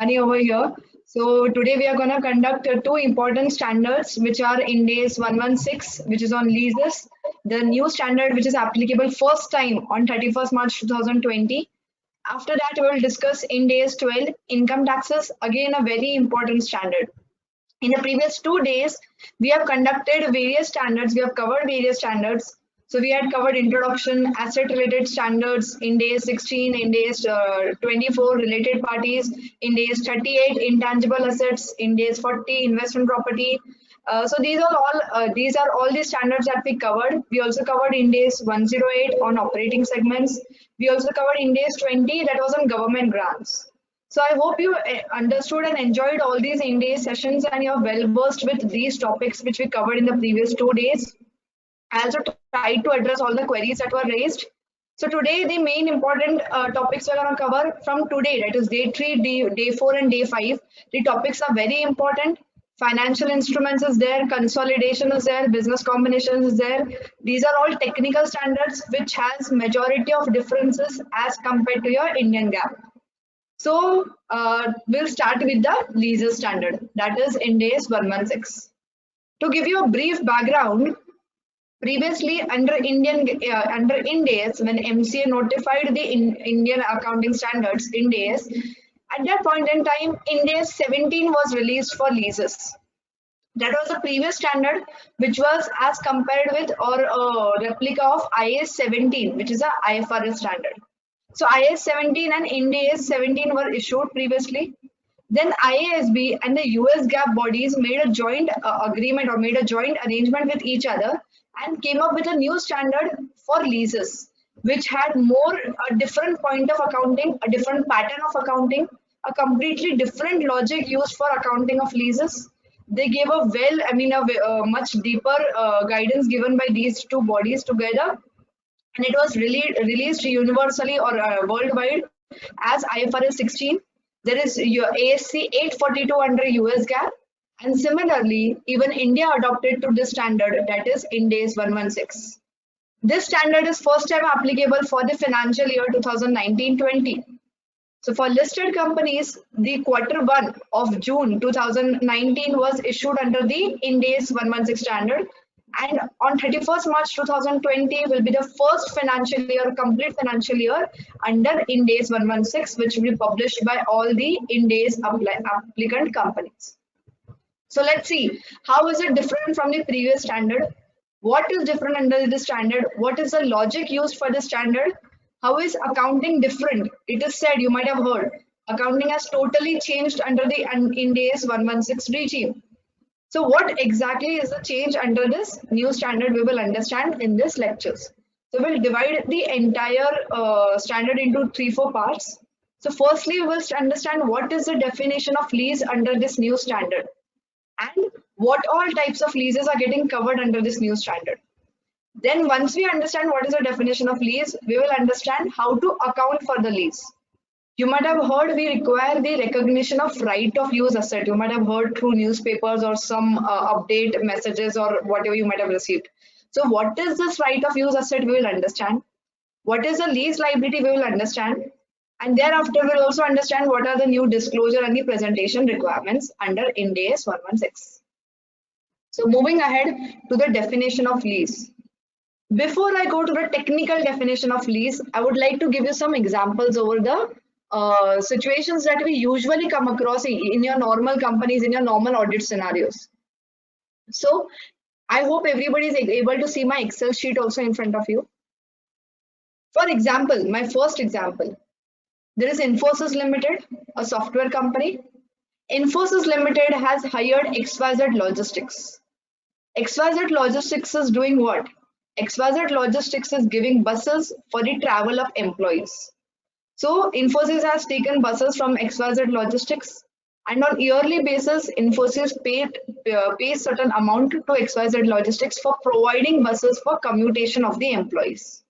Over here. So today we are going to conduct two important standards which are Ind AS 116, which is on leases, the new standard which is applicable first time on 31st March 2020. After that we will discuss Ind AS 12, income taxes, again a very important standard. In the previous 2 days, we have conducted various standards, we have covered various standards. So we had covered introduction, asset related standards, Ind AS 16, Ind AS 24, related parties, Ind AS 38, intangible assets, Ind AS 40, investment property. So these are all the standards that we covered. We also covered Ind AS 108 on operating segments. We also covered Ind AS 20, that was on government grants. So I hope you understood and enjoyed all these Ind AS sessions and you're well versed with these topics which we covered in the previous 2 days. I also tried to address all the queries that were raised. So today the main important topics we're going to cover from today, that is day 3, day 4 and day 5. The topics are very important. Financial instruments is there, consolidation is there, business combinations is there. These are all technical standards which has majority of differences as compared to your Indian GAAP. So we'll start with the leases standard, that is Ind AS 116. To give you a brief background, previously under Ind AS, when MCA notified the Indian accounting standards, Ind AS, at that point in time, Ind AS 17 was released for leases. That was the previous standard, which was as compared with or a replica of IAS 17, which is a IFRS standard. So IAS 17 and Ind AS 17 were issued previously. Then IASB and the US GAAP bodies made a joint agreement or made a joint arrangement with each other and came up with a new standard for leases, which had a different point of accounting, a different pattern of accounting, a completely different logic used for accounting of leases. They gave a much deeper guidance given by these two bodies together, and it was released universally or worldwide as IFRS 16. There is your ASC 842 under US GAAP. And similarly, even India adopted to this standard, that is Ind AS 116. This standard is first time applicable for the financial year 2019-20. So for listed companies, the Q1 of June 2019 was issued under the Ind AS 116 standard. And on 31st March 2020 will be the first complete financial year under Ind AS 116, which will be published by all the Ind AS applicant companies. So let's see, how is it different from the previous standard? What is different under this standard? What is the logic used for the standard? How is accounting different? It is said, you might have heard, accounting has totally changed under the Ind AS 116 regime. So what exactly is the change under this new standard we will understand in this lectures. So we'll divide the entire standard into 3-4 parts. So firstly, we will understand what is the definition of lease under this new standard, and what all types of leases are getting covered under this new standard. Then once we understand what is the definition of lease, we will understand how to account for the lease. You might have heard we require the recognition of right of use asset. You might have heard through newspapers or some update messages or whatever you might have received. So what is this right of use asset, we will understand. What is the lease liability, we will understand. And thereafter we'll also understand what are the new disclosure and the presentation requirements under Ind AS 116. So moving ahead to the definition of lease. Before I go to the technical definition of lease, I would like to give you some examples over the situations that we usually come across in your normal companies, in your normal audit scenarios. So I hope everybody is able to see my Excel sheet also in front of you. For example, my first example, there is Infosys Limited, a software company. Infosys Limited has hired XYZ Logistics. XYZ Logistics is doing what? XYZ Logistics is giving buses for the travel of employees. So Infosys has taken buses from XYZ Logistics, and on yearly basis, Infosys pays certain amount to XYZ Logistics for providing buses for commutation of the employees.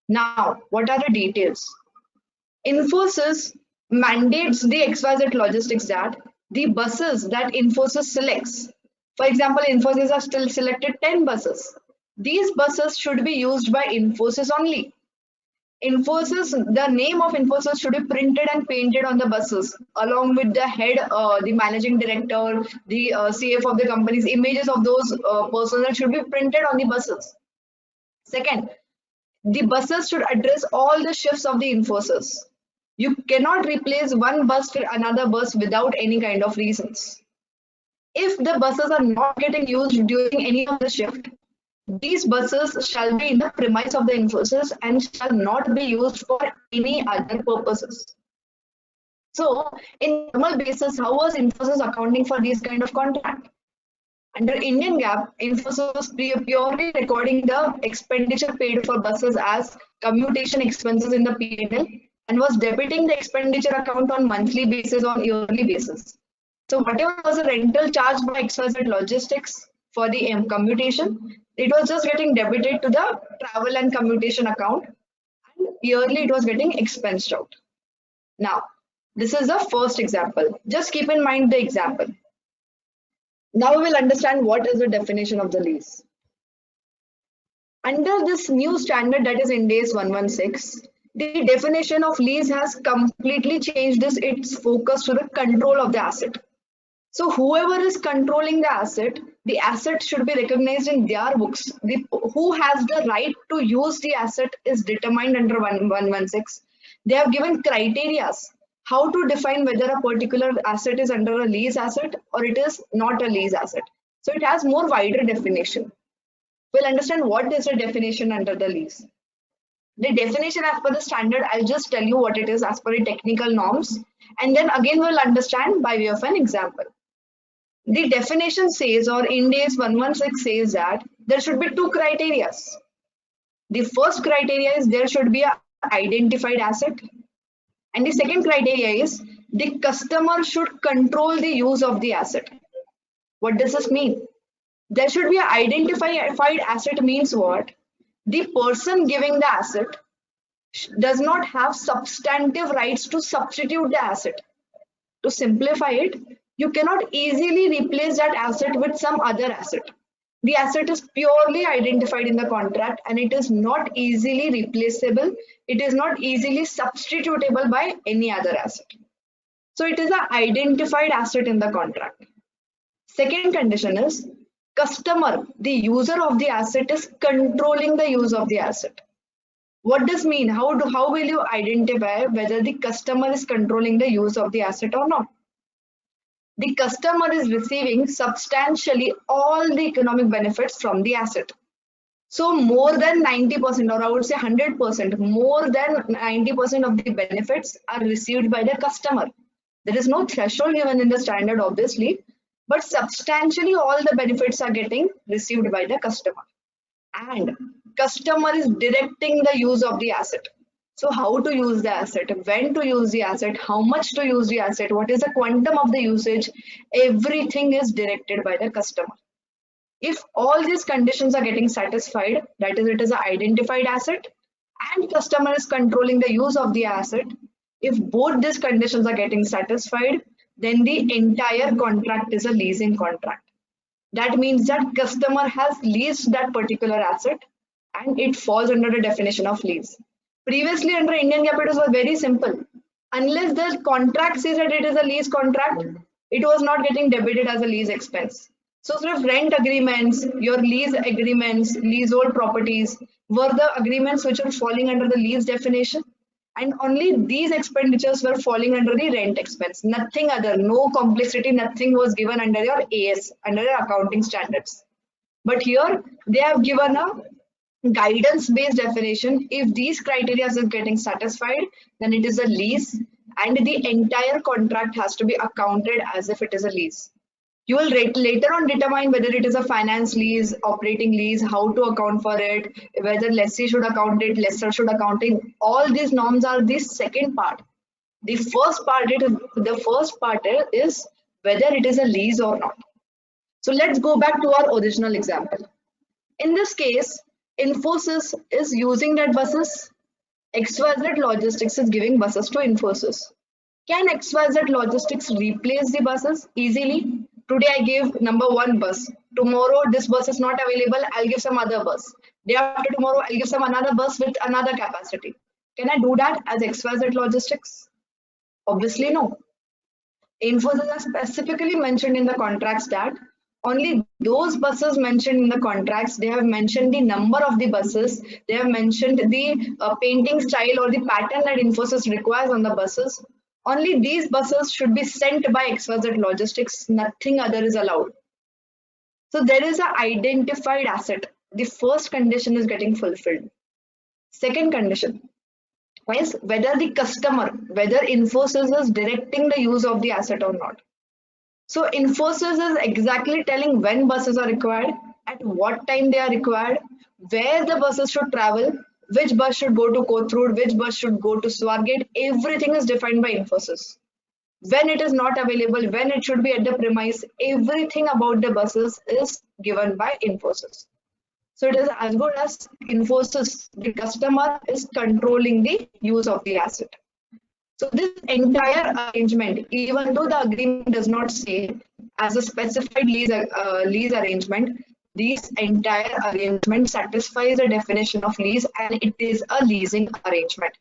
Now, what are the details? Infosys mandates the XYZ Logistics that the buses that Infosys selects, for example, Infosys has still selected 10 buses. These buses should be used by Infosys only. Infosys, the name of Infosys should be printed and painted on the buses, along with the head, the managing director, the CF of the company's images of those persons should be printed on the buses. Second, the buses should address all the shifts of the Infosys. You cannot replace one bus with another bus without any kind of reasons. If the buses are not getting used during any of the shift, these buses shall be in the premise of the Infosys and shall not be used for any other purposes. So, in normal basis, how was Infosys accounting for these kind of contract? Under Indian GAAP, Infosys was purely recording the expenditure paid for buses as commutation expenses in the P&L and was debiting the expenditure account on monthly basis or yearly basis. So whatever was a rental charged by XYZ Logistics for the commutation, it was just getting debited to the travel and commutation account, and yearly it was getting expensed out. Now, this is the first example. Just keep in mind the example. Now we will understand what is the definition of the lease. Under this new standard, that is Ind AS 116, the definition of lease has completely changed its focus to the control of the asset. So whoever is controlling the asset should be recognized in their books. Who has the right to use the asset is determined under 116. They have given criteria how to define whether a particular asset is under a lease asset or it is not a lease asset. So it has more wider definition. We'll understand what is the definition under the lease. The definition as per the standard, I'll just tell you what it is as per the technical norms, and then again we'll understand by way of an example. The definition says, or Ind AS 116 says that there should be two criteria. The first criteria is there should be an identified asset, and the second criteria is the customer should control the use of the asset. What does this mean? There should be an identified asset means what? The person giving the asset does not have substantive rights to substitute the asset. To simplify it, you cannot easily replace that asset with some other asset. The asset is purely identified in the contract and it is not easily replaceable. It is not easily substitutable by any other asset. So it is an identified asset in the contract. Second condition is customer, the user of the asset, is controlling the use of the asset. What does mean? How will you identify whether the customer is controlling the use of the asset or not? The customer is receiving substantially all the economic benefits from the asset. So more than 90%, or I would say 100%, more than 90% of the benefits are received by the customer. There is no threshold given in the standard, obviously, but substantially all the benefits are getting received by the customer. And customer is directing the use of the asset. So how to use the asset, when to use the asset, how much to use the asset, what is the quantum of the usage, everything is directed by the customer. If all these conditions are getting satisfied, that is, it is an identified asset and customer is controlling the use of the asset, if both these conditions are getting satisfied, then the entire contract is a leasing contract. That means that customer has leased that particular asset and it falls under the definition of lease. Previously under Indian GAAP, it was very simple. Unless the contract says that it is a lease contract, it was not getting debited as a lease expense. So sort of rent agreements, your lease agreements, leasehold properties were the agreements which were falling under the lease definition, and only these expenditures were falling under the rent expense. Nothing other, no complexity, nothing was given under your AS, under your accounting standards. But here they have given a guidance based definition. If these criteria is getting satisfied, then it is a lease and the entire contract has to be accounted as if it is a lease. You will later on determine whether it is a finance lease, operating lease, how to account for it, whether lessee should account it, lessor should account it. All these norms are the second part. The first part is whether it is a lease or not. So let's go back to our original example. In this case, Infosys is using that buses. XYZ Logistics is giving buses to Infosys. Can XYZ Logistics replace the buses easily? Today I give number 1 bus. Tomorrow this bus is not available. I'll give some other bus. Day after tomorrow I'll give some another bus with another capacity. Can I do that as XYZ Logistics? Obviously, no. Infosys has specifically mentioned in the contracts that only those buses mentioned in the contracts, they have mentioned the number of the buses, they have mentioned the painting style or the pattern that Infosys requires on the buses. Only these buses should be sent by XYZ Logistics, nothing other is allowed. So there is an identified asset. The first condition is getting fulfilled. Second condition is whether the customer, whether Infosys is directing the use of the asset or not. So Infosys is exactly telling when buses are required, at what time they are required, where the buses should travel, which bus should go to Kothurud, which bus should go to Swargate. Everything is defined by Infosys. When it is not available, when it should be at the premise, everything about the buses is given by Infosys. So it is as good as Infosys, the customer is controlling the use of the asset. So this entire arrangement, even though the agreement does not say as a specified lease arrangement, this entire arrangement satisfies the definition of lease and it is a leasing arrangement.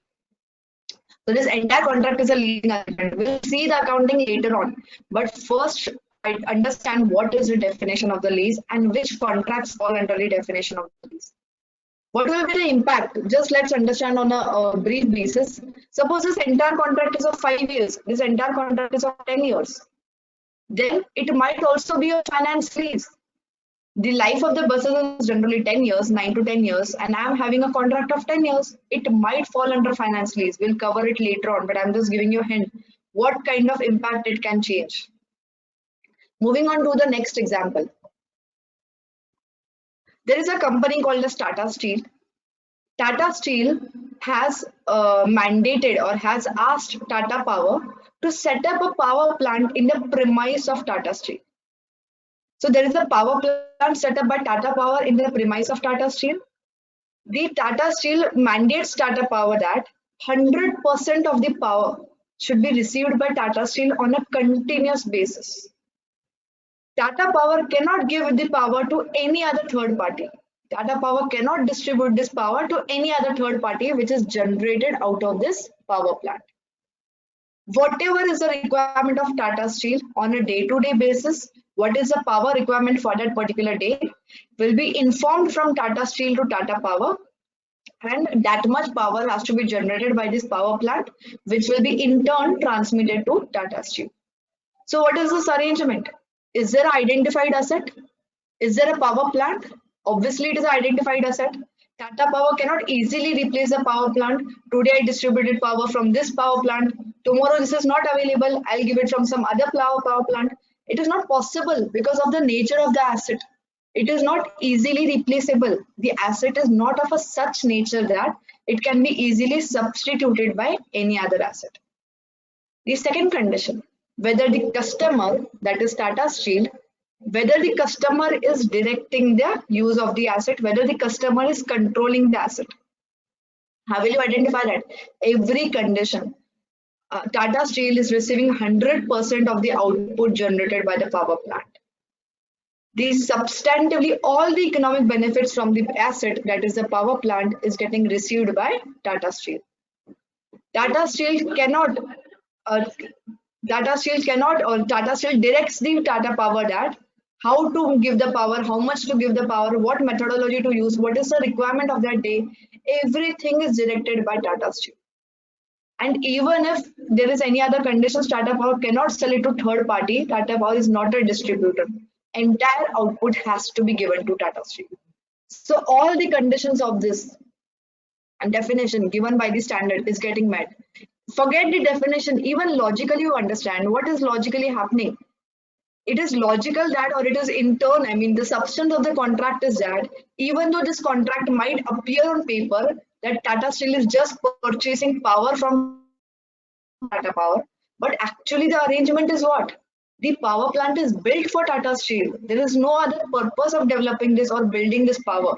So this entire contract is a leasing agreement. We'll see the accounting later on, but first I understand what is the definition of the lease and which contracts fall under the definition of the lease. What will be the impact? Just let's understand on a brief basis. Suppose this entire contract is of 5 years, this entire contract is of 10 years. Then it might also be a finance lease. The life of the buses is generally 10 years, 9 to 10 years, and I'm having a contract of 10 years. It might fall under finance lease. We'll cover it later on, but I'm just giving you a hint what kind of impact it can change. Moving on to the next example. There is a company called as Tata Steel. Tata Steel has mandated or has asked Tata Power to set up a power plant in the premise of Tata Steel. So there is a power plant set up by Tata Power in the premise of Tata Steel. The Tata Steel mandates Tata Power that 100% of the power should be received by Tata Steel on a continuous basis. Tata Power cannot give the power to any other third party. Tata Power cannot distribute this power to any other third party which is generated out of this power plant. Whatever is the requirement of Tata Steel on a day-to-day basis, what is the power requirement for that particular day, will be informed from Tata Steel to Tata Power, and that much power has to be generated by this power plant, which will be in turn transmitted to Tata Steel. So what is this arrangement? Is there an identified asset? Is there a power plant? Obviously, it is an identified asset. Tata Power cannot easily replace the power plant. Today, I distributed power from this power plant. Tomorrow, this is not available. I'll give it from some other power plant. It is not possible because of the nature of the asset. It is not easily replaceable. The asset is not of a such nature that it can be easily substituted by any other asset. The second condition, whether the customer, that is Tata Steel, whether the customer is directing the use of the asset, whether the customer is controlling the asset. How will you identify that? Every condition. Tata Steel is receiving 100% of the output generated by the power plant. Substantively all the economic benefits from the asset, that is the power plant, is getting received by Tata Steel. Tata Steel cannot or Tata Steel directs the Tata Power that how to give the power, how much to give the power, what methodology to use, what is the requirement of that day. Everything is directed by Tata Steel. And even if there is any other conditions, Tata Power cannot sell it to third party. Tata Power is not a distributor. Entire output has to be given to Tata Steel. So all the conditions of this and definition given by the standard is getting met. Forget the definition, even logically you understand what is logically happening. It is logical that, or it is in turn, I mean, the substance of the contract is that even though this contract might appear on paper that Tata Steel is just purchasing power from Tata Power, but actually the arrangement is what? The power plant is built for Tata Steel. There is no other purpose of developing this or building this power.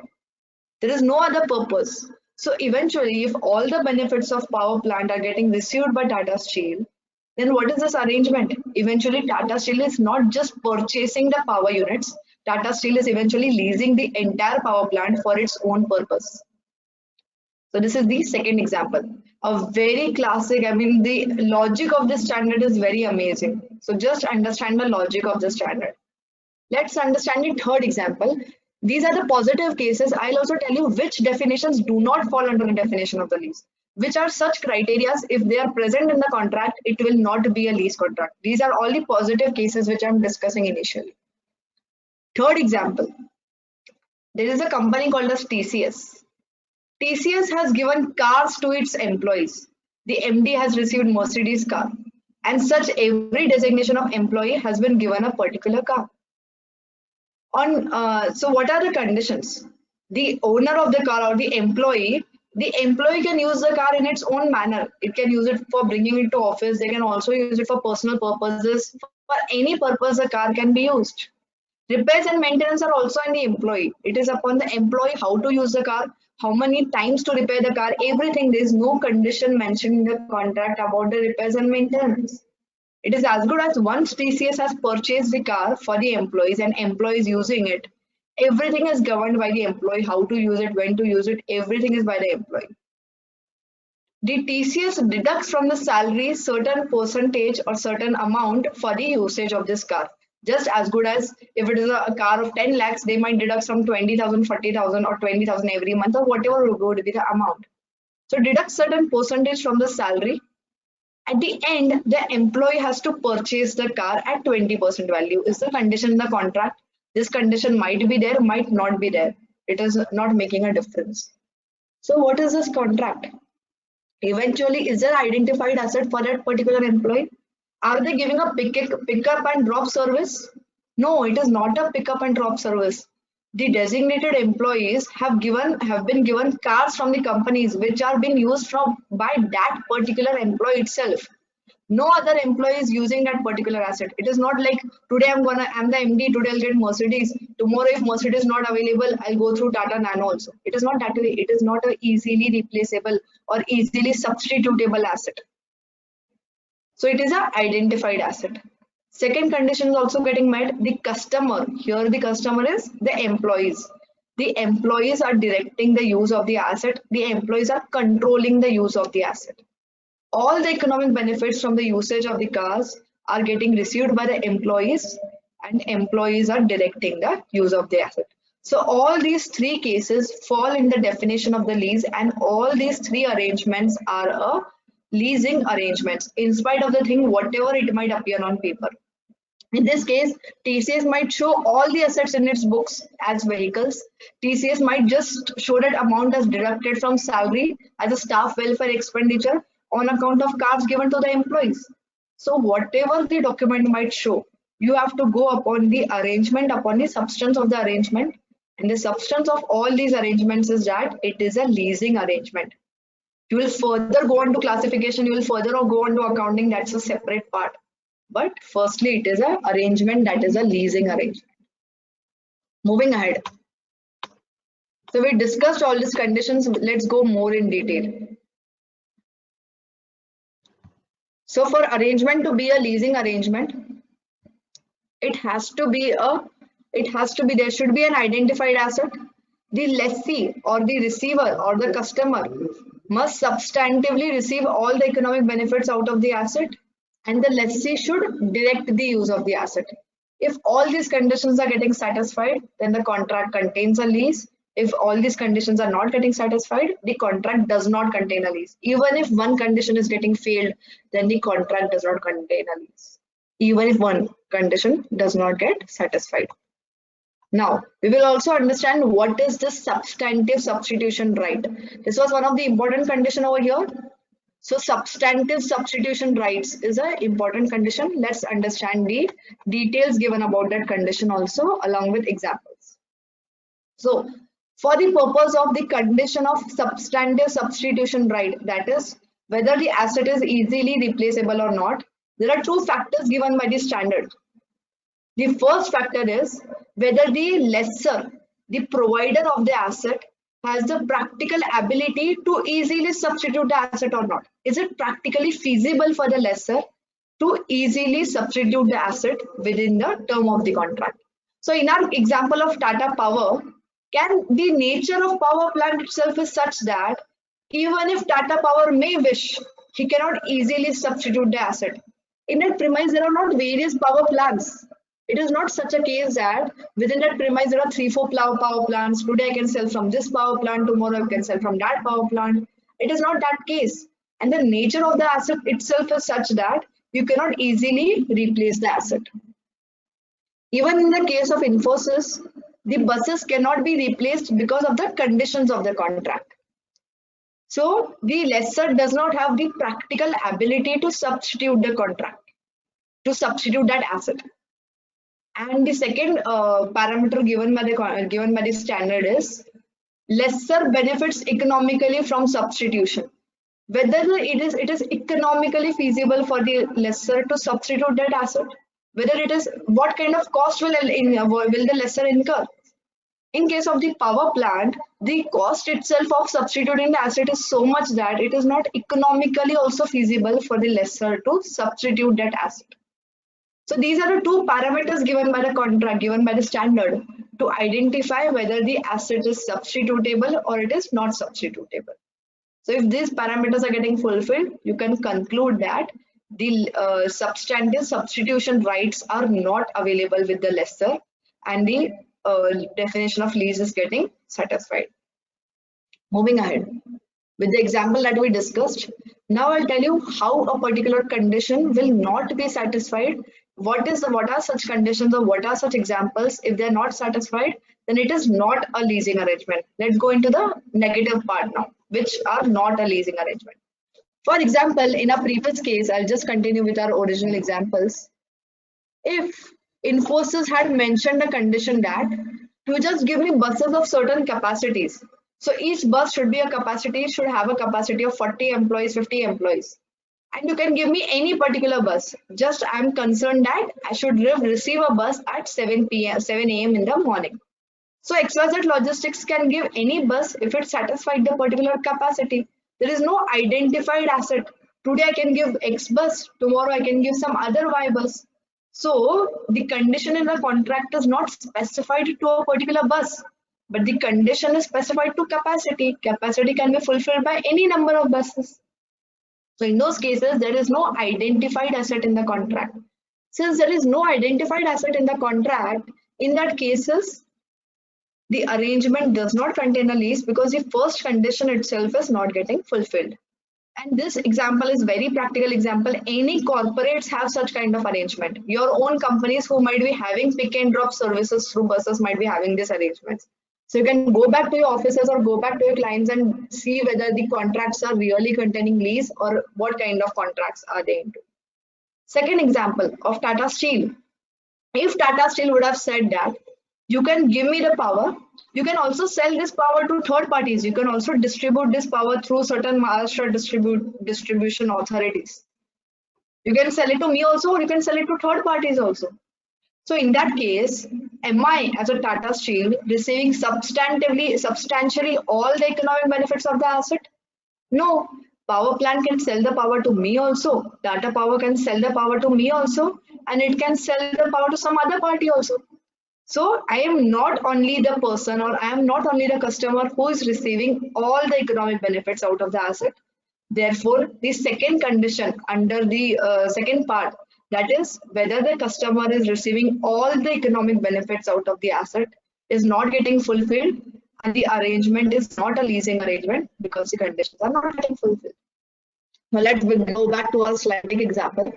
There is no other purpose. So eventually, if all the benefits of power plant are getting received by Tata Steel, then what is this arrangement? Eventually, Tata Steel is not just purchasing the power units. Tata Steel is eventually leasing the entire power plant for its own purpose. So this is the second example. A very classic, I mean, the logic of this standard is very amazing. So just understand the logic of the standard. Let's understand the third example. These are the positive cases. I'll also tell you which definitions do not fall under the definition of the lease. Which are such criteria, if they are present in the contract, it will not be a lease contract. These are all the positive cases which I'm discussing initially. Third example. There is a company called as TCS. TCS has given cars to its employees. The MD has received Mercedes car, and such every designation of employee has been given a particular car. So what are the conditions? The owner of the car or the employee can use the car in its own manner. It can use it for bringing it to office. They can also use it for personal purposes. For any purpose, the car can be used. Repairs and maintenance are also on the employee. It is upon the employee how to use the car, how many times to repair the car, everything. There is no condition mentioned in the contract about the repairs and maintenance. It is as good as once TCS has purchased the car for the employees and employees using it, everything is governed by the employee, how to use it, when to use it, everything is by the employee. The TCS deducts from the salary certain percentage or certain amount for the usage of this car. Just as good as if it is a car of 10 lakhs, they might deduct some 20,000, 40,000 or 20,000 every month or whatever would be the amount. So deduct certain percentage from the salary. At the end, the employee has to purchase the car at 20% value. Is the condition in the contract? This condition might be there, might not be there. It is not making a difference. So what is this contract? Eventually, is there identified asset for that particular employee? Are they giving a pick-up and drop service? No, it is not a pick-up and drop service. The designated employees have been given cars from the companies which are being used by that particular employee itself. No other employee is using that particular asset. It is not like today I'm the MD, today I'll get Mercedes. Tomorrow if Mercedes is not available, I'll go through Tata Nano also. It is not that way. It is not an easily replaceable or easily substitutable asset. So it is an identified asset. Second condition is also getting met. The customer, here the customer is the employees. The employees are directing the use of the asset. The employees are controlling the use of the asset. All the economic benefits from the usage of the cars are getting received by the employees, and employees are directing the use of the asset. So all these three cases fall in the definition of the lease, and all these three arrangements are a leasing arrangements, in spite of the thing whatever it might appear on paper. In this case, TCS might show all the assets in its books as vehicles. TCS might just show that amount as deducted from salary as a staff welfare expenditure on account of cars given to the employees. So whatever the document might show, you have to go upon the arrangement, upon the substance of the arrangement. And the substance of all these arrangements is that it is a leasing arrangement. You will further go on to classification, you will further go on to accounting, that's a separate part. But firstly, it is an arrangement, that is a leasing arrangement. Moving ahead. So we discussed all these conditions. Let's go more in detail. So for arrangement to be a leasing arrangement, there should be an identified asset. The lessee or the receiver or the customer must substantively receive all the economic benefits out of the asset, and the lessee should direct the use of the asset. If all these conditions are getting satisfied, then the contract contains a lease. If all these conditions are not getting satisfied, the contract does not contain a lease. Even if one condition is getting failed, then the contract does not contain a lease. Even if one condition does not get satisfied. Now, we will also understand what is the substantive substitution right. This was one of the important condition over here. So substantive substitution rights is an important condition. Let's understand the details given about that condition also along with examples. So for the purpose of the condition of substantive substitution right, that is whether the asset is easily replaceable or not, there are two factors given by the standard. The first factor is whether the lessor, the provider of the asset, has the practical ability to easily substitute the asset or not. Is it practically feasible for the lessor to easily substitute the asset within the term of the contract? So in our example of Tata Power, can the nature of power plant itself is such that Even if Tata Power may wish, he cannot easily substitute the asset. In that premise, there are not various power plants. It is not such a case that within that premise there are 3, 4 power plants. Today I can sell from this power plant, tomorrow I can sell from that power plant. It is not that case. And the nature of the asset itself is such that you cannot easily replace the asset. Even in the case of Infosys, the buses cannot be replaced because of the conditions of the contract. So the lessor does not have the practical ability to substitute the contract, to substitute that asset. And the second parameter given by the standard is lessor benefits economically from substitution. Whether it is economically feasible for the lessor to substitute that asset, whether it is what kind of cost will the lessor incur. In case of the power plant, the cost itself of substituting the asset is so much that it is not economically also feasible for the lessor to substitute that asset. So these are the two parameters given by the contract, given by the standard, to identify whether the asset is substitutable or it is not substitutable. So if these parameters are getting fulfilled, you can conclude that the substantive substitution rights are not available with the lessor, and the definition of lease is getting satisfied. Moving ahead with the example that we discussed, now I'll tell you how a particular condition will not be satisfied. What are such conditions, or what are such examples? If they're not satisfied, then it is not a leasing arrangement. Let's go into the negative part now, which are not a leasing arrangement. For example, in a previous case, I'll just continue with our original examples. If Infosys had mentioned a condition that you just give me buses of certain capacities. So each bus should have a capacity of 40 employees, 50 employees. And you can give me any particular bus. Just I'm concerned that I should receive a bus at 7 a.m. in the morning. So XYZ Logistics can give any bus if it satisfied the particular capacity. There is no identified asset. Today I can give X bus, tomorrow I can give some other Y bus. So the condition in the contract is not specified to a particular bus, but the condition is specified to capacity. Capacity can be fulfilled by any number of buses. So in those cases, there is no identified asset in the contract. Since there is no identified asset in the contract, in that cases, the arrangement does not contain a lease because the first condition itself is not getting fulfilled. And this example is very practical example. Any corporates have such kind of arrangement. Your own companies who might be having pick and drop services through buses might be having this arrangements. So you can go back to your offices or go back to your clients and see whether the contracts are really containing lease or what kind of contracts are they into. Second example of Tata Steel. If Tata Steel would have said that you can give me the power, you can also sell this power to third parties. You can also distribute this power through certain Maharashtra distribution authorities. You can sell it to me also, or you can sell it to third parties also. So in that case, am I as a Tata Steel receiving substantially all the economic benefits of the asset? No. Power plant can sell the power to me also. Tata Power can sell the power to me also, and it can sell the power to some other party also. So I am not only the person, or I am not only the customer who is receiving all the economic benefits out of the asset. Therefore, the second condition under the second part, that is whether the customer is receiving all the economic benefits out of the asset, is not getting fulfilled, and the arrangement is not a leasing arrangement because the conditions are not getting fulfilled. Now let's go back to our slide example.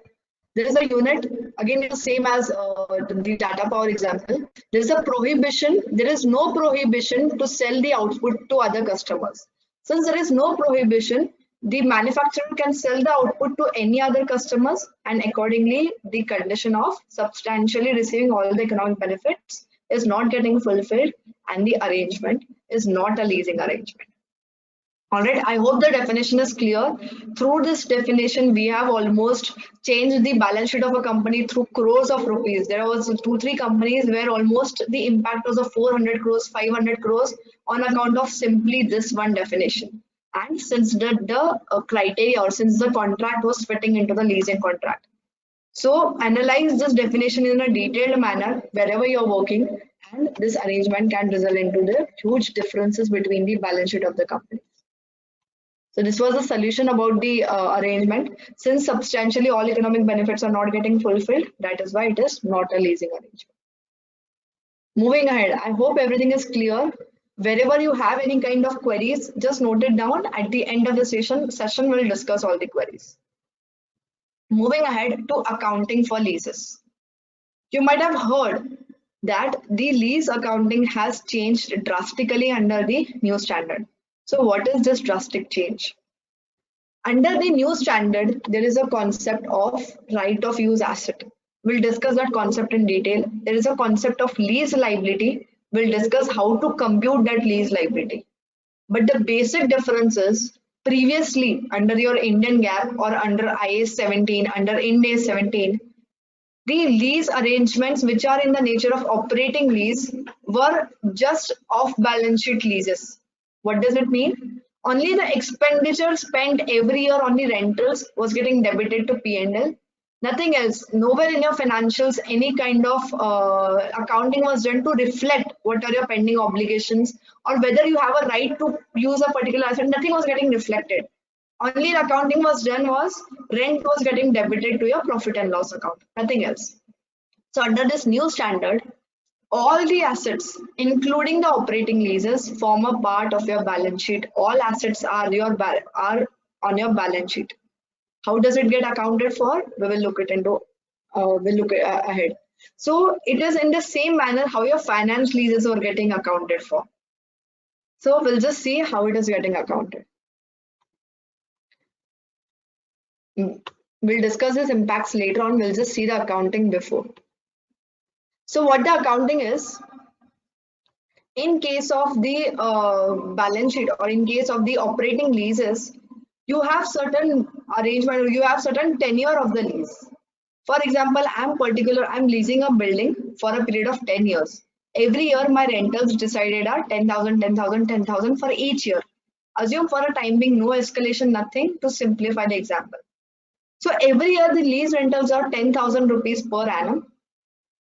There is a unit, again it's the same as the Tata Power example. There is a prohibition, there is no prohibition to sell the output to other customers. Since there is no prohibition, the manufacturer can sell the output to any other customers, and accordingly the condition of substantially receiving all the economic benefits is not getting fulfilled, and the arrangement is not a leasing arrangement. Alright, I hope the definition is clear. Through this definition, we have almost changed the balance sheet of a company through crores of rupees. There was 2-3 companies where almost the impact was of 400 crores, 500 crores on account of simply this one definition. And since the criteria, or since the contract was fitting into the leasing contract. So analyze this definition in a detailed manner wherever you're working, and this arrangement can result into the huge differences between the balance sheet of the company. So this was the solution about the arrangement. Since substantially all economic benefits are not getting fulfilled, that is why it is not a leasing arrangement. Moving ahead, I hope everything is clear. Wherever you have any kind of queries, just note it down. At the end of the session we'll discuss all the queries. Moving ahead to accounting for leases. You might have heard that the lease accounting has changed drastically under the new standard. So what is this drastic change? Under the new standard, there is a concept of right of use asset. We'll discuss that concept in detail. There is a concept of lease liability. We'll discuss how to compute that lease liability. But the basic difference is previously under your Indian GAAP or under IAS 17, under Ind AS 17, the lease arrangements which are in the nature of operating lease were just off balance sheet leases. What does it mean? Only the expenditure spent every year on the rentals was getting debited to P&L. Nothing else. Nowhere in your financials any kind of accounting was done to reflect what are your pending obligations or whether you have a right to use a particular asset. Nothing was getting reflected. Only the accounting was done was rent was getting debited to your profit and loss account. Nothing else. So under this new standard, all the assets, including the operating leases, form a part of your balance sheet. All assets are on your balance sheet. How does it get accounted for? We will look ahead. So it is in the same manner how your finance leases are getting accounted for. So we'll just see how it is getting accounted. We'll discuss this impacts later on. We'll just see the accounting before. So what the accounting is, in case of the balance sheet or in case of the operating leases, you have certain arrangement or you have certain tenure of the lease. For example, I'm leasing a building for a period of 10 years. Every year my rentals decided are 10,000, 10,000, 10,000 for each year. Assume for a time being no escalation, nothing, to simplify the example. So every year the lease rentals are 10,000 rupees per annum.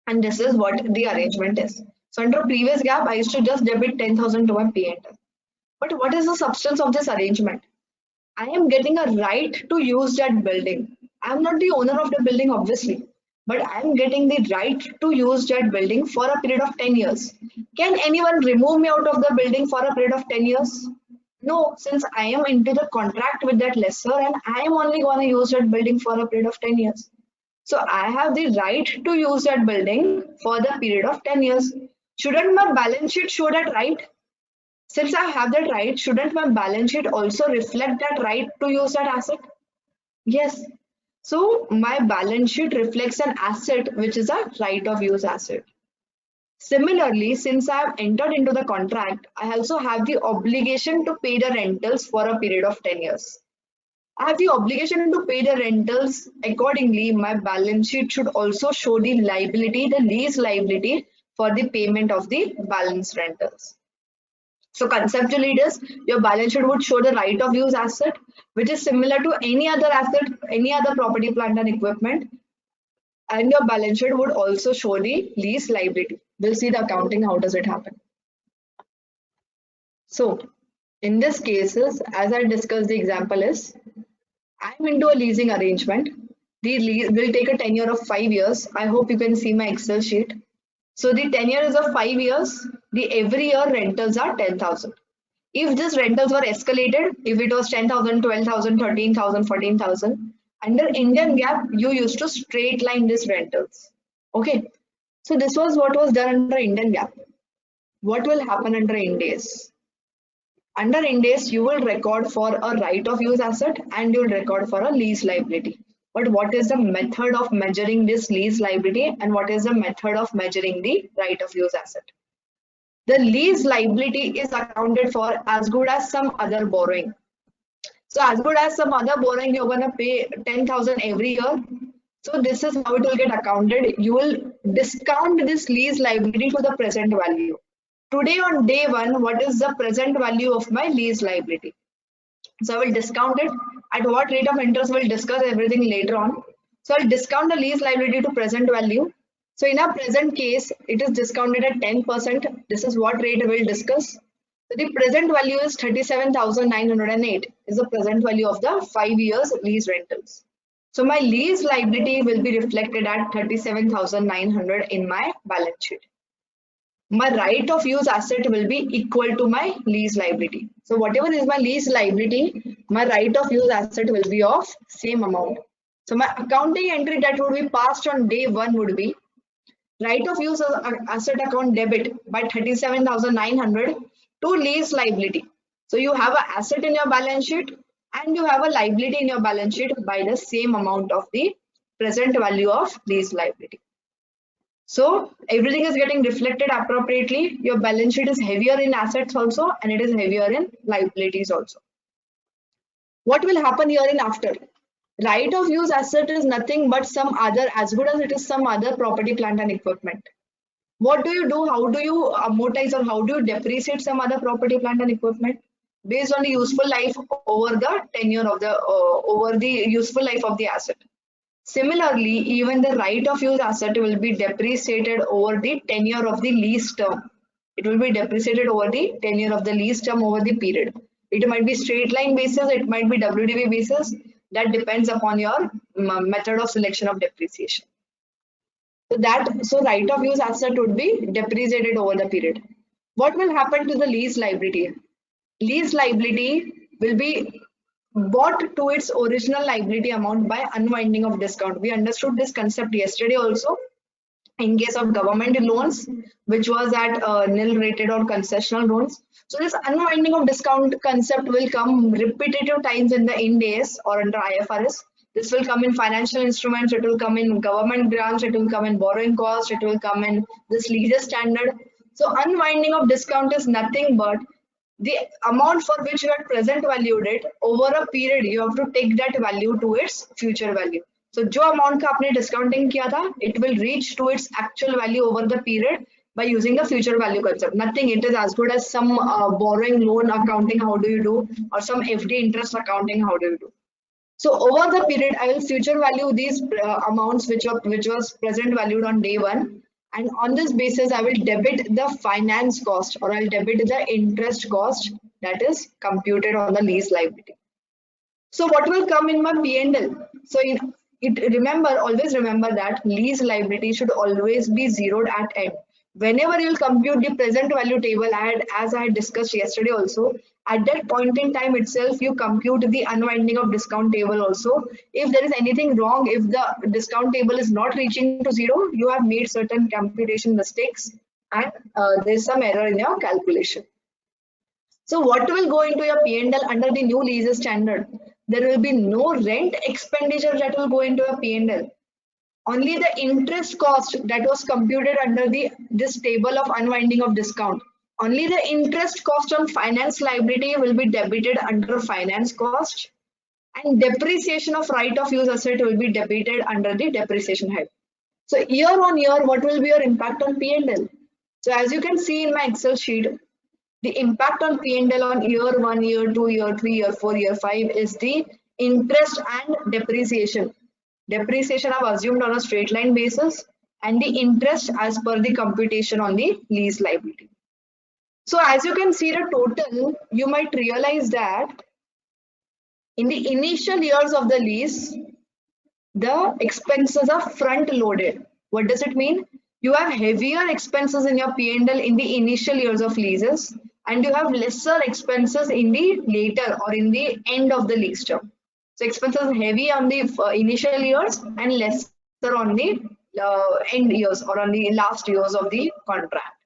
And this is what the arrangement is. So under previous GAAP, I used to just debit 10,000 to my P&L. But what is the substance of this arrangement? I am getting a right to use that building. I'm not the owner of the building, obviously, but I'm getting the right to use that building for a period of 10 years. Can anyone remove me out of the building for a period of 10 years? No, since I am into the contract with that lessor and I am only going to use that building for a period of 10 years. So I have the right to use that building for the period of 10 years. Shouldn't my balance sheet show that right? Since I have that right, shouldn't my balance sheet also reflect that right to use that asset? Yes. So my balance sheet reflects an asset which is a right of use asset. Similarly, since I have entered into the contract, I also have the obligation to pay the rentals for a period of 10 years. I have the obligation to pay the rentals. Accordingly, my balance sheet should also show the liability, the lease liability for the payment of the balance rentals. So conceptually it is, your balance sheet would show the right of use asset, which is similar to any other asset, any other property, plant and equipment. And your balance sheet would also show the lease liability. We'll see the accounting, how does it happen. So in this cases, as I discussed, the example is, I'm into a leasing arrangement. The lease will take a tenure of 5 years. I hope you can see my Excel sheet. So the tenure is of 5 years. The every year rentals are 10,000. If these rentals were escalated, if it was 10,000, 12,000, 13,000, 14,000, under Indian GAAP, you used to straight line these rentals. Okay. So this was what was done under Indian GAAP. What will happen under Ind AS? Under Ind AS, you will record for a right of use asset and you will record for a lease liability. But what is the method of measuring this lease liability and what is the method of measuring the right of use asset? The lease liability is accounted for as good as some other borrowing. So as good as some other borrowing, you're going to pay 10,000 every year. So this is how it will get accounted. You will discount this lease liability to the present value. Today on day one, what is the present value of my lease liability? So I will discount it. At what rate of interest, we'll discuss everything later on. So I'll discount the lease liability to present value. So in our present case, it is discounted at 10%. This is what rate we'll discuss. So the present value is 37,908 is the present value of the 5 years lease rentals. So my lease liability will be reflected at 37,900 in my balance sheet. My right of use asset will be equal to my lease liability. So whatever is my lease liability, my right of use asset will be of same amount. So my accounting entry that would be passed on day one would be right of use asset account debit by 37,900 to lease liability. So you have an asset in your balance sheet and you have a liability in your balance sheet by the same amount of the present value of lease liability. So everything is getting reflected appropriately. Your balance sheet is heavier in assets also and it is heavier in liabilities also. What will happen here in after? Right of use asset is nothing but some other, as good as it is some other property, plant and equipment. What do you do? How do you amortize or how do you depreciate some other property, plant and equipment? Based on the useful life over the tenure of the, over the useful life of the asset. Similarly, even the right of use asset will be depreciated over the tenure of the lease term. It will be depreciated over the tenure of the lease term over the period. It might be straight line basis, it might be WDV basis. That depends upon your method of selection of depreciation. So right of use asset would be depreciated over the period. What will happen to the lease liability? Lease liability will be bought to its original liability amount by unwinding of discount. We understood this concept yesterday also in case of government loans, which was at nil rated or concessional loans. So this unwinding of discount concept will come repetitive times in the Ind AS or under IFRS. This will come in financial instruments, it will come in government grants, it will come in borrowing cost, it will come in this leases standard. So unwinding of discount is nothing but the amount for which you had present valued it over a period, you have to take that value to its future value. So जो amount का आपने discounting किया था, it will reach to its actual value over the period by using the future value concept. Nothing, it is as good as some borrowing loan accounting, how do you do, or some FD interest accounting, how do you do. So over the period, I will future value these amounts which was present valued on day one, and on this basis, I will debit the finance cost or I'll debit the interest cost that is computed on the lease liability. So what will come in my P&L? So always remember that lease liability should always be zeroed at end. Whenever you will compute the present value table, as I had discussed yesterday also, at that point in time itself, you compute the unwinding of discount table also. If there is anything wrong, if the discount table is not reaching to zero, you have made certain computation mistakes and there is some error in your calculation. So what will go into your P&L under the new leases standard? There will be no rent expenditure that will go into a P&L. Only the interest cost that was computed under this table of unwinding of discount. Only the interest cost on finance liability will be debited under finance cost, and depreciation of right of use asset will be debited under the depreciation head. So year on year, what will be your impact on P&L? So as you can see in my Excel sheet, the impact on P&L on year 1, year 2, year 3, year 4, year 5 is the interest and depreciation. Depreciation I've assumed on a straight line basis and the interest as per the computation on the lease liability. So as you can see the total, you might realize that in the initial years of the lease, the expenses are front loaded. What does it mean? You have heavier expenses in your P&L in the initial years of leases and you have lesser expenses in the later or in the end of the lease term. So expenses heavy on the initial years and lesser on the end years or on the last years of the contract.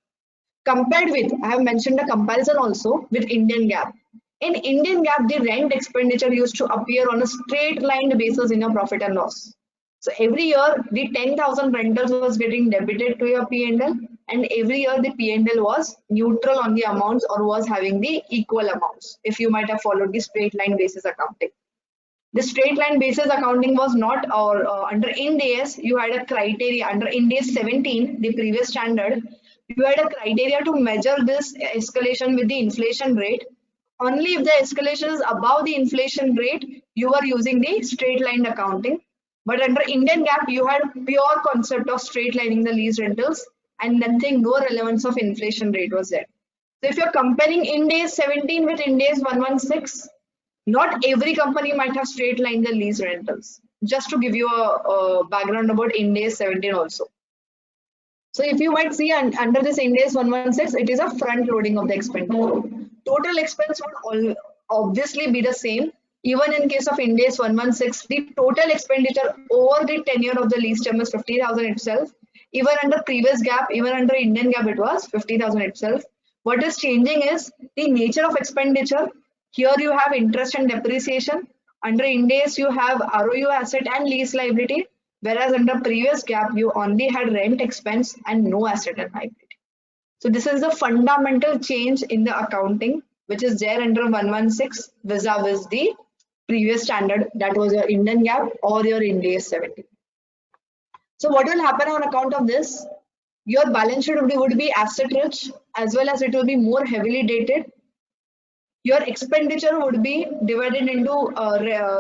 Compared with, I have mentioned a comparison also with Indian GAAP. In Indian GAAP, the rent expenditure used to appear on a straight line basis in your profit and loss. So every year, the 10,000 rentals was getting debited to your P&L, and every year the P&L was neutral on the amounts or was having the equal amounts. If you might have followed the straight line basis accounting. The straight line basis accounting was not, or under Ind AS, you had a criteria under Ind AS 17, the previous standard, you had a criteria to measure this escalation with the inflation rate. Only if the escalation is above the inflation rate, you are using the straight line accounting. But under Indian GAAP, you had pure concept of straight lining the lease rentals and nothing, no relevance of inflation rate was there. So if you're comparing Ind AS 17 with Ind AS 116, not every company might have straight line the lease rentals. Just to give you a background about Ind AS 17 also. So if you might see under this Ind AS 116, it is a front loading of the expenditure. Total expense would obviously be the same. Even in case of Ind AS 116, the total expenditure over the tenure of the lease term is 50,000 itself. Even under previous GAAP, even under Indian GAAP, it was 50,000 itself. What is changing is the nature of expenditure. Here you have interest and depreciation. Under Ind AS, you have ROU asset and lease liability. Whereas under previous GAAP, you only had rent expense and no asset and liability. So this is the fundamental change in the accounting, which is there under 116 vis-a-vis the previous standard, that was your Indian GAAP or your Ind AS 17. So what will happen on account of this? Your balance sheet would be asset rich, as well as it will be more heavily dated. Your expenditure would be divided into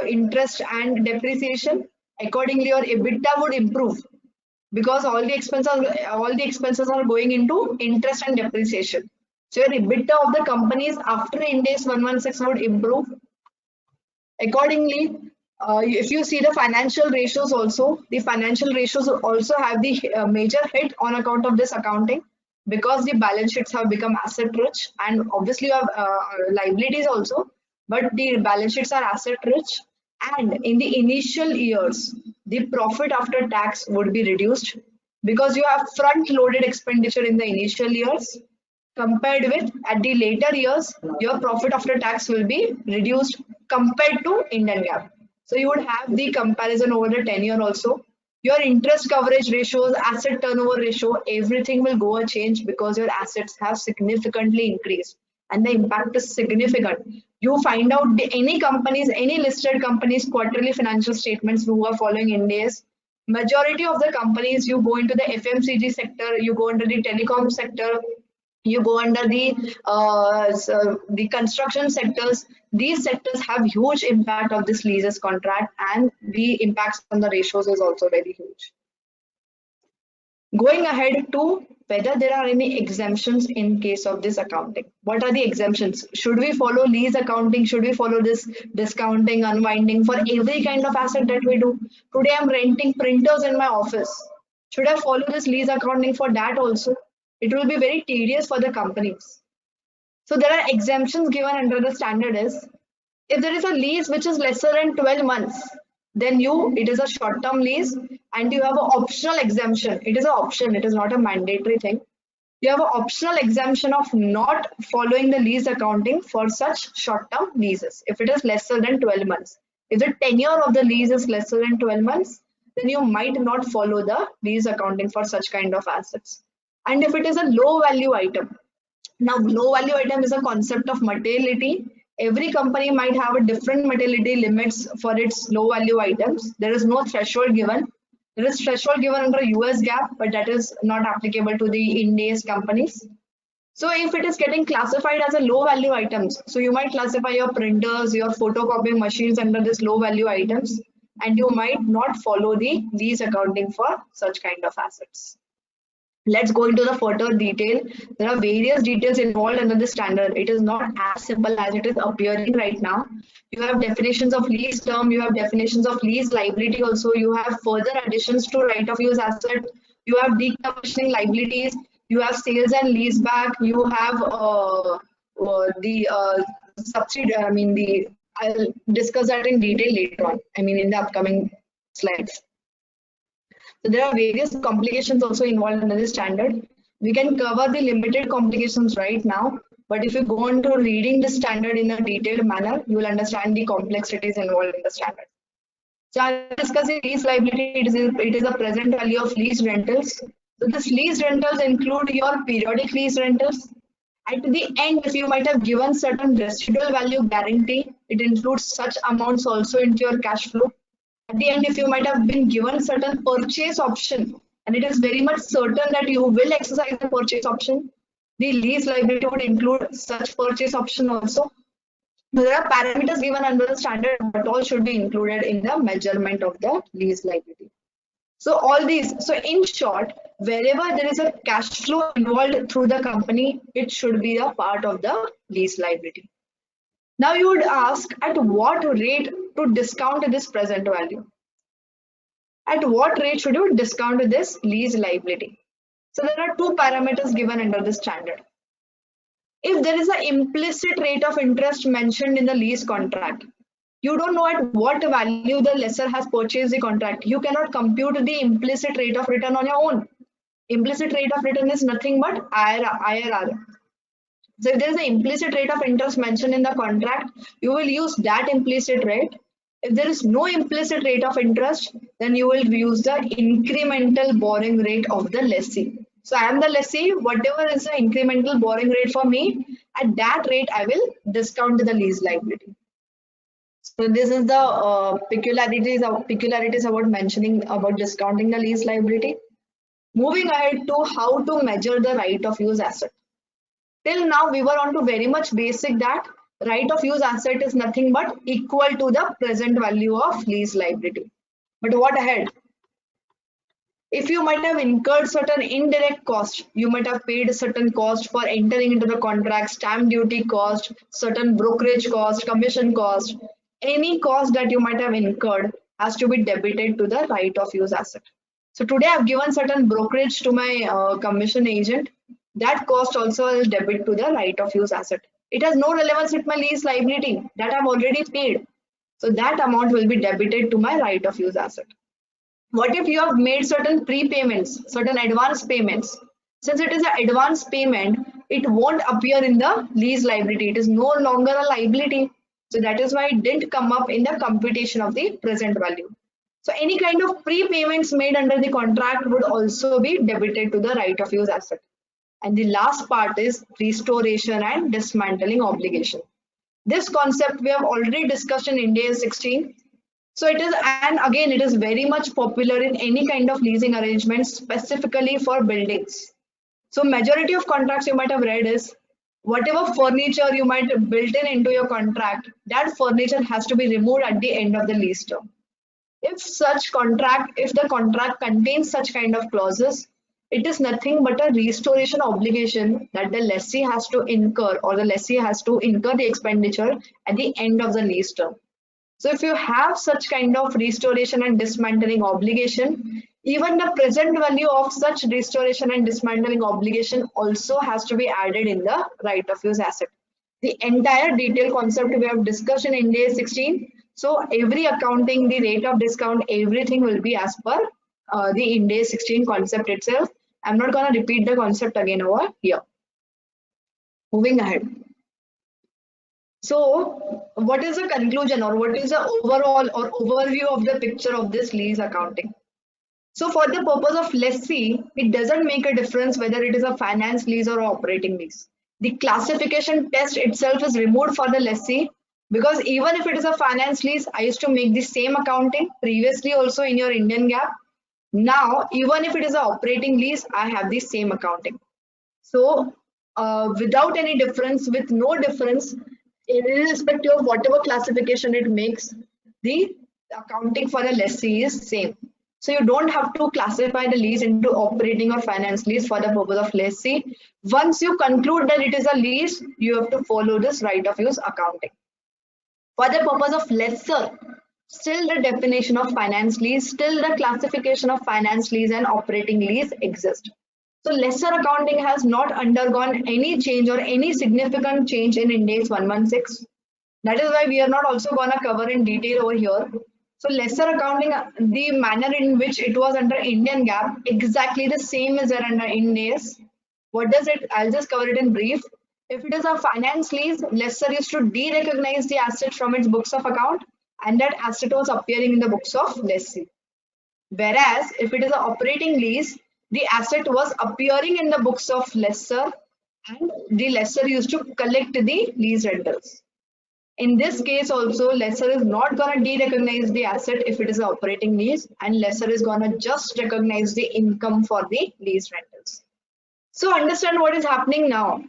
interest and depreciation. Accordingly, your EBITDA would improve because all the expenses are going into interest and depreciation. So your EBITDA of the companies after Ind AS 116 would improve. Accordingly, if you see the financial ratios also, the financial ratios also have the major hit on account of this accounting, because the balance sheets have become asset rich, and obviously you have liabilities also, but the balance sheets are asset rich. And in the initial years, the profit after tax would be reduced because you have front loaded expenditure in the initial years, compared with at the later years, your profit after tax will be reduced compared to Indian GAAP. So you would have the comparison over the tenure also. Your interest coverage ratios, asset turnover ratio, everything will go a change because your assets have significantly increased and the impact is significant. You find out any companies, any listed companies, quarterly financial statements who are following Ind AS, majority of the companies, you go into the FMCG sector, you go into the telecom sector, you go under the construction sectors. These sectors have huge impact of this leases contract, and the impacts on the ratios is also very huge. Going ahead to whether there are any exemptions in case of this accounting. What are the exemptions? Should we follow lease accounting? Should we follow this discounting, unwinding for every kind of asset that we do? Today I'm renting printers in my office. Should I follow this lease accounting for that also? It will be very tedious for the companies. So there are exemptions given under the standard is, if there is a lease which is lesser than 12 months, then it is a short-term lease and you have an optional exemption. It is an option, it is not a mandatory thing. You have an optional exemption of not following the lease accounting for such short-term leases if it is lesser than 12 months. If the tenure of the lease is lesser than 12 months, then you might not follow the lease accounting for such kind of assets. And if it is a low value item, now low value item is a concept of materiality. Every company might have a different materiality limits for its low value items. There is no threshold given. There is threshold given under US GAAP, but that is not applicable to the Ind AS companies. So if it is getting classified as a low value items, so you might classify your printers, your photocopying machines under this low value items, and you might not follow the lease accounting for such kind of assets. Let's go into the further detail. There are various details involved under the standard. It is not as simple as it is appearing right now. You have definitions of lease term, you have definitions of lease liability also, you have further additions to right of use asset, you have decommissioning liabilities, you have sales and lease back, you have the subsidy, I'll discuss that in detail later on, in the upcoming slides. So there are various complications also involved in this standard. We can cover the limited complications right now, but if you go on to reading the standard in a detailed manner, you will understand the complexities involved in the standard. So I'll discuss the lease liability. It is a present value of lease rentals. So this lease rentals include your periodic lease rentals. At the end, if you might have given certain residual value guarantee, it includes such amounts also into your cash flow. At the end, if you might have been given certain purchase option, and it is very much certain that you will exercise the purchase option, the lease liability would include such purchase option also. There are parameters given under the standard, but all should be included in the measurement of the lease liability. So all these, so in short, wherever there is a cash flow involved through the company, it should be a part of the lease liability. Now you would ask, at what rate to discount this present value? At what rate should you discount this lease liability? So there are two parameters given under this standard. If there is an implicit rate of interest mentioned in the lease contract, you don't know at what value the lessor has purchased the contract. You cannot compute the implicit rate of return on your own. Implicit rate of return is nothing but IRR. So if there is an implicit rate of interest mentioned in the contract, you will use that implicit rate. If there is no implicit rate of interest, then you will use the incremental borrowing rate of the lessee. So I am the lessee, whatever is the incremental borrowing rate for me, at that rate I will discount the lease liability. So this is the peculiarities about mentioning about discounting the lease liability. Moving ahead to how to measure the right of use asset. Till now we were on to very much basic that right of use asset is nothing but equal to the present value of lease liability. But what ahead? If you might have incurred certain indirect cost, you might have paid a certain cost for entering into the contract, stamp duty cost, certain brokerage cost, commission cost, any cost that you might have incurred has to be debited to the right of use asset. So today I've given certain brokerage to my commission agent. That cost also will debit to the right of use asset. It has no relevance with my lease liability that I've already paid. So that amount will be debited to my right of use asset. What if you have made certain prepayments, certain advance payments? Since it is an advance payment, it won't appear in the lease liability. It is no longer a liability. So that is why it didn't come up in the computation of the present value. So any kind of prepayments made under the contract would also be debited to the right of use asset. And the last part is restoration and dismantling obligation. This concept we have already discussed in Ind AS 16. So it is, and again, it is very much popular in any kind of leasing arrangements, specifically for buildings. So majority of contracts you might have read is whatever furniture you might have built in into your contract, that furniture has to be removed at the end of the lease term. If the contract contains such kind of clauses, it is nothing but a restoration obligation that the lessee has to incur, or the lessee has to incur the expenditure at the end of the lease term. So if you have such kind of restoration and dismantling obligation, even the present value of such restoration and dismantling obligation also has to be added in the right of use asset. The entire detailed concept we have discussed in Ind AS 16. So every accounting, the rate of discount, everything will be as per the Ind AS 16 concept itself. I'm not going to repeat the concept again over here. Moving ahead. So what is the conclusion, or what is the overall or overview of the picture of this lease accounting? So for the purpose of lessee, it doesn't make a difference whether it is a finance lease or operating lease. The classification test itself is removed for the lessee, because even if it is a finance lease, I used to make the same accounting previously also in your Indian GAAP. Now, even if it is an operating lease, I have the same accounting. So without any difference, with no difference, irrespective of whatever classification it makes, the accounting for a lessee is same. So you don't have to classify the lease into operating or finance lease for the purpose of lessee. Once you conclude that it is a lease, you have to follow this right of use accounting. For the purpose of lessor, still the definition of finance lease, still the classification of finance lease and operating lease exist. So lessor accounting has not undergone any change or any significant change in Ind AS 116. That is why we are not also going to cover in detail over here. So lessor accounting, the manner in which it was under Indian GAAP, exactly the same as there under Ind AS. What does it? I'll just cover it in brief. If it is a finance lease, lessor used to de-recognize the asset from its books of account, and that asset was appearing in the books of lessee. Whereas if it is an operating lease, the asset was appearing in the books of lessor, and the lessor used to collect the lease rentals. In this case also, lessor is not going to de-recognize the asset if it is an operating lease, and lessor is going to just recognize the income for the lease rentals. So understand what is happening now.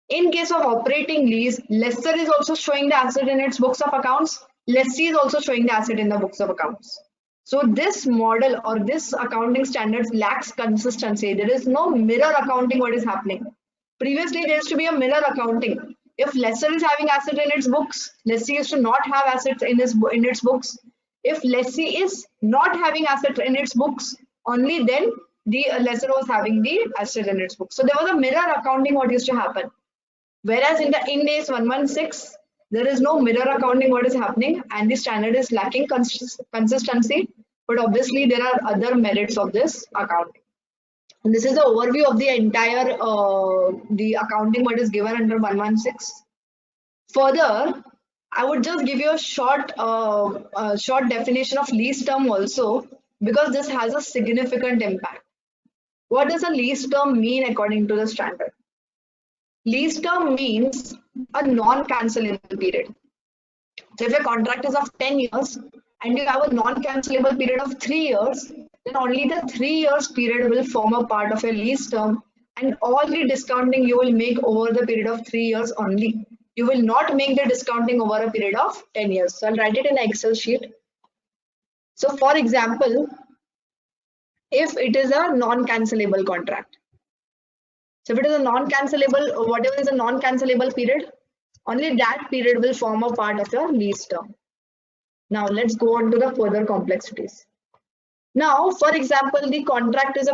In case of operating lease, lessor is also showing the asset in its books of accounts. Lessee is also showing the asset in the books of accounts. So this model or this accounting standards lacks consistency. There is no mirror accounting what is happening. Previously, there used to be a mirror accounting. If lessor is having asset in its books, lessee used to not have assets in its books. If lessee is not having assets in its books, only then the lessor was having the asset in its books. So there was a mirror accounting what used to happen. Whereas in the Ind AS 116, there is no mirror accounting what is happening and the standard is lacking consistency. But obviously there are other merits of this accounting. And this is the overview of the entire the accounting what is given under 116. Further, I would just give you a short definition of lease term also because this has a significant impact. What does a lease term mean according to the standard? Lease term means a non-cancelable period. So if your contract is of 10 years and you have a non-cancelable period of 3 years, then only the 3 years period will form a part of your lease term and all the discounting you will make over the period of 3 years only. You will not make the discounting over a period of 10 years. So I'll write it in an Excel sheet. So for example, if it is a non-cancelable contract. So if it is a non-cancelable, whatever is a non-cancelable period, only that period will form a part of your lease term. Now let's go on to the further complexities. Now, for example, the contract is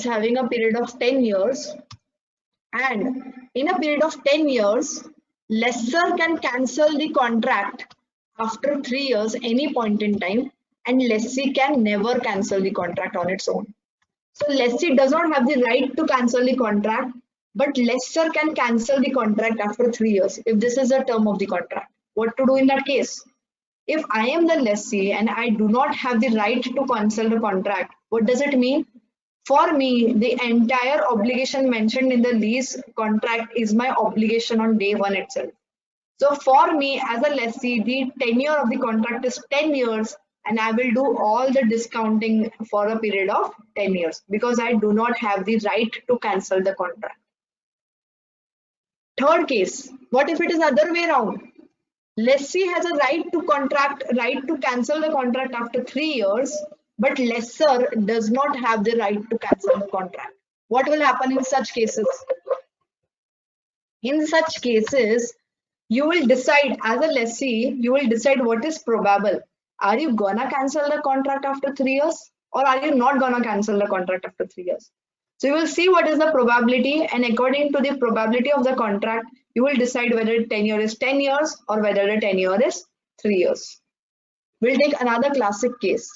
having a period of 10 years, and in a period of 10 years, lessor can cancel the contract after 3 years any point in time, and lessee can never cancel the contract on its own. So lessee does not have the right to cancel the contract, but lessor can cancel the contract after 3 years if this is the term of the contract. What to do in that case? If I am the lessee and I do not have the right to cancel the contract, what does it mean? For me, the entire obligation mentioned in the lease contract is my obligation on day one itself. So for me as a lessee, the tenure of the contract is 10 years and I will do all the discounting for a period of 10 years because I do not have the right to cancel the contract. Third case, what if it is other way around? Lessee has a right to cancel the contract after 3 years, but lessor does not have the right to cancel the contract. What will happen in such cases? In such cases, you will decide as a lessee, you will decide what is probable. Are you gonna cancel the contract after 3 years or are you not gonna cancel the contract after 3 years? So you will see what is the probability, and according to the probability of the contract, you will decide whether the tenure is 10 years or whether the tenure is 3 years. We'll take another classic case.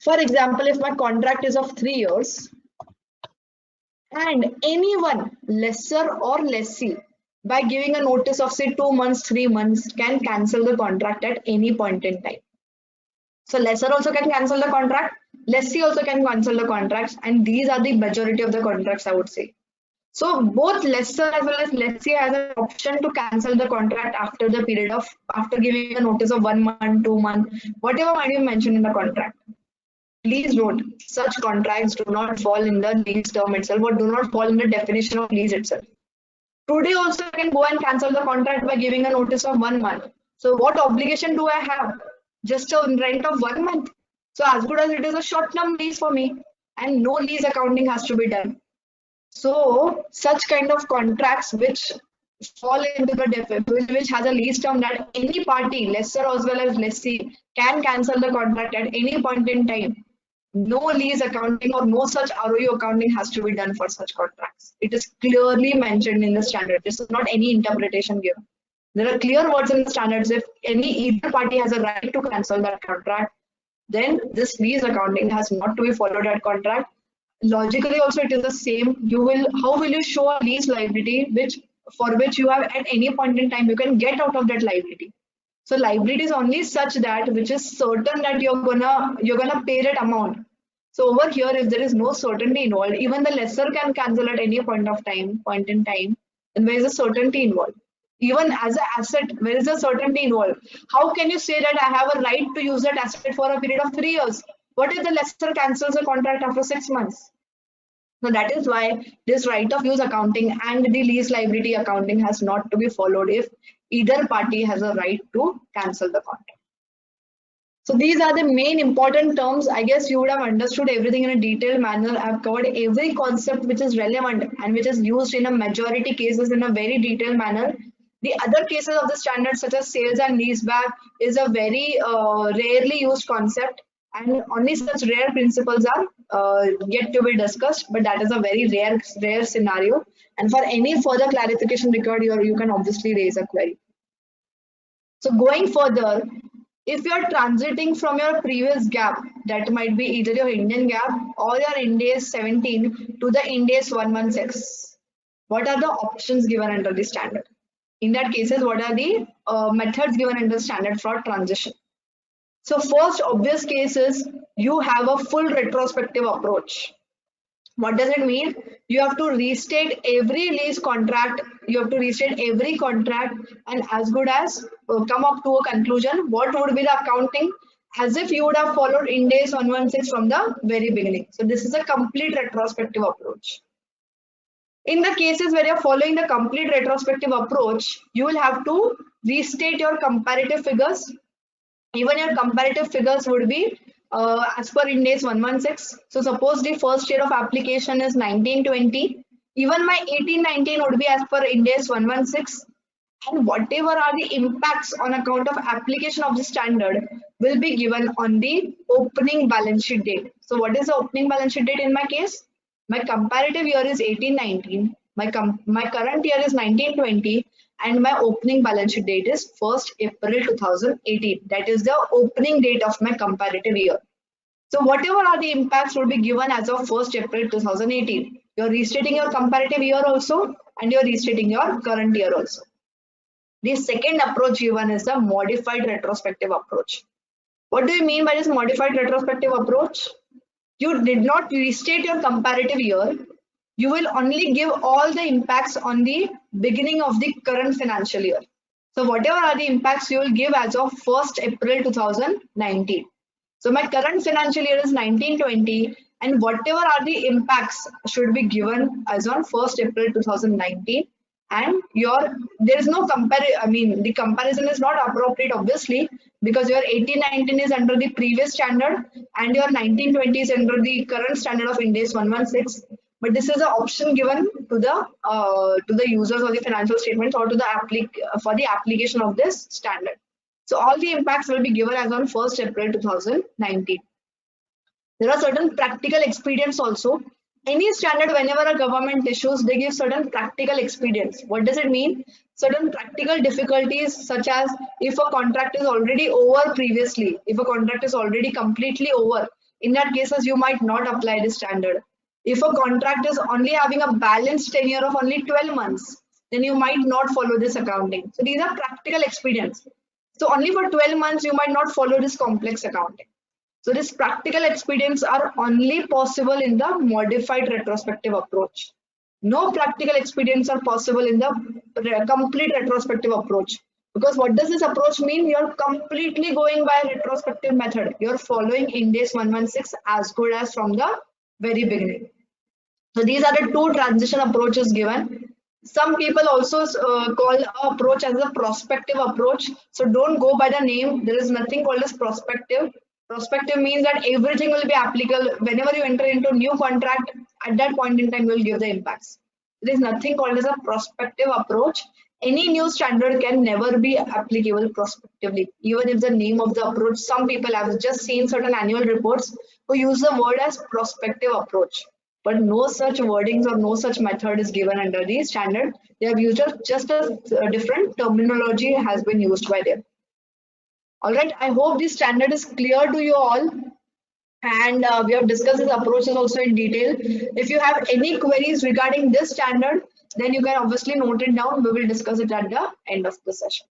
For example, if my contract is of 3 years and anyone, lessor or lessee, by giving a notice of say 2 months, 3 months, can cancel the contract at any point in time. So lessor also can cancel the contract, lessee also can cancel the contracts, and these are the majority of the contracts, I would say. So both lessor as well as lessee has an option to cancel the contract after the period of, after giving a notice of 1 month, 2 months, whatever might be mentioned in the contract. Please note, such contracts do not fall in the lease term itself or do not fall in the definition of lease itself. Today also I can go and cancel the contract by giving a notice of 1 month. So what obligation do I have? Just a rent of 1 month. So as good as it is a short-term lease for me, and no lease accounting has to be done. So such kind of contracts which fall into the definition, which has a lease term that any party, lessor as well as lessee, can cancel the contract at any point in time. No lease accounting or no such ROU accounting has to be done for such contracts. It is clearly mentioned in the standard. This is not any interpretation given. There are clear words in the standards. If either party has a right to cancel that contract, then this lease accounting has not to be followed at contract. Logically also it is the same. How will you show a lease liability for which you have at any point in time you can get out of that liability? So liability is only such that which is certain that you're gonna pay that amount. So over here, if there is no certainty involved, even the lessor can cancel at any point in time, then where is the certainty involved? Even as an asset, where is the certainty involved? How can you say that I have a right to use that asset for a period of 3 years? What if the lessor cancels the contract after 6 months? So that is why this right of use accounting and the lease liability accounting has not to be followed if either party has a right to cancel the contract. So these are the main important terms. I guess you would have understood everything in a detailed manner. I've covered every concept which is relevant and which is used in a majority cases in a very detailed manner. The other cases of the standard such as sales and leaseback is a very rarely used concept, and only such rare principles are yet to be discussed, but that is a very rare scenario. And for any further clarification required, you can obviously raise a query. So going further, if you're transiting from your previous gap, that might be either your Indian gap or your Ind AS 17 to the Ind AS 116, what are the options given under the standard? In that cases, what are the methods given under standard for transition? So first obvious case is you have a full retrospective approach. What does it mean? You have to restate every lease contract, you have to restate every contract, and as good as come up to a conclusion what would be the accounting, as if you would have followed Ind AS 116 from the very beginning. So this is a complete retrospective approach. In the cases where you're following the complete retrospective approach, you will have to restate your comparative figures. Even your comparative figures would be as per Ind AS 116. So suppose the first year of application is 1920. Even my 1819 would be as per Ind AS 116. And whatever are the impacts on account of application of the standard will be given on the opening balance sheet date. So what is the opening balance sheet date in my case? My comparative year is 1819. My current year is 1920. And my opening balance sheet date is 1st April 2018. That is the opening date of my comparative year. So whatever are the impacts will be given as of 1st April 2018. You're restating your comparative year also, and you're restating your current year also. The second approach given is the modified retrospective approach. What do you mean by this modified retrospective approach? You did not restate your comparative year. You will only give all the impacts on the beginning of the current financial year. So whatever are the impacts you will give as of 1st April 2019. So my current financial year is 1920, and whatever are the impacts should be given as on 1st April 2019. And there is no comparison. I mean, the comparison is not appropriate, obviously, because your 1819 is under the previous standard and your 1920 is under the current standard of Ind AS 116. But this is an option given to the users of the financial statements or to the for the application of this standard. So all the impacts will be given as on 1st April 2019. There are certain practical expedients also. Any standard, whenever a government issues, they give certain practical expedients. What does it mean? Certain practical difficulties, such as if a contract is already over previously, if a contract is already completely over, in that cases you might not apply this standard. If a contract is only having a balanced tenure of only 12 months, then you might not follow this accounting. So these are practical expedients. So only for 12 months, you might not follow this complex accounting. So these practical expedients are only possible in the modified retrospective approach. No practical expedients are possible in the complete retrospective approach. Because what does this approach mean? You're completely going by a retrospective method. You're following Ind AS 116 as good as from the very beginning. So these are the two transition approaches given. Some people also call the approach as a prospective approach. So don't go by the name. There is nothing called as prospective. Prospective means that everything will be applicable whenever you enter into a new contract. At that point in time, you will give the impacts. There is nothing called as a prospective approach. Any new standard can never be applicable prospectively. Even if the name of the approach, some people have just seen certain annual reports who use the word as prospective approach. But no such wordings or no such method is given under the standard. They have used just a different terminology has been used by them. All right, I hope this standard is clear to you all. And we have discussed these approaches also in detail. If you have any queries regarding this standard, then you can obviously note it down. We will discuss it at the end of the session.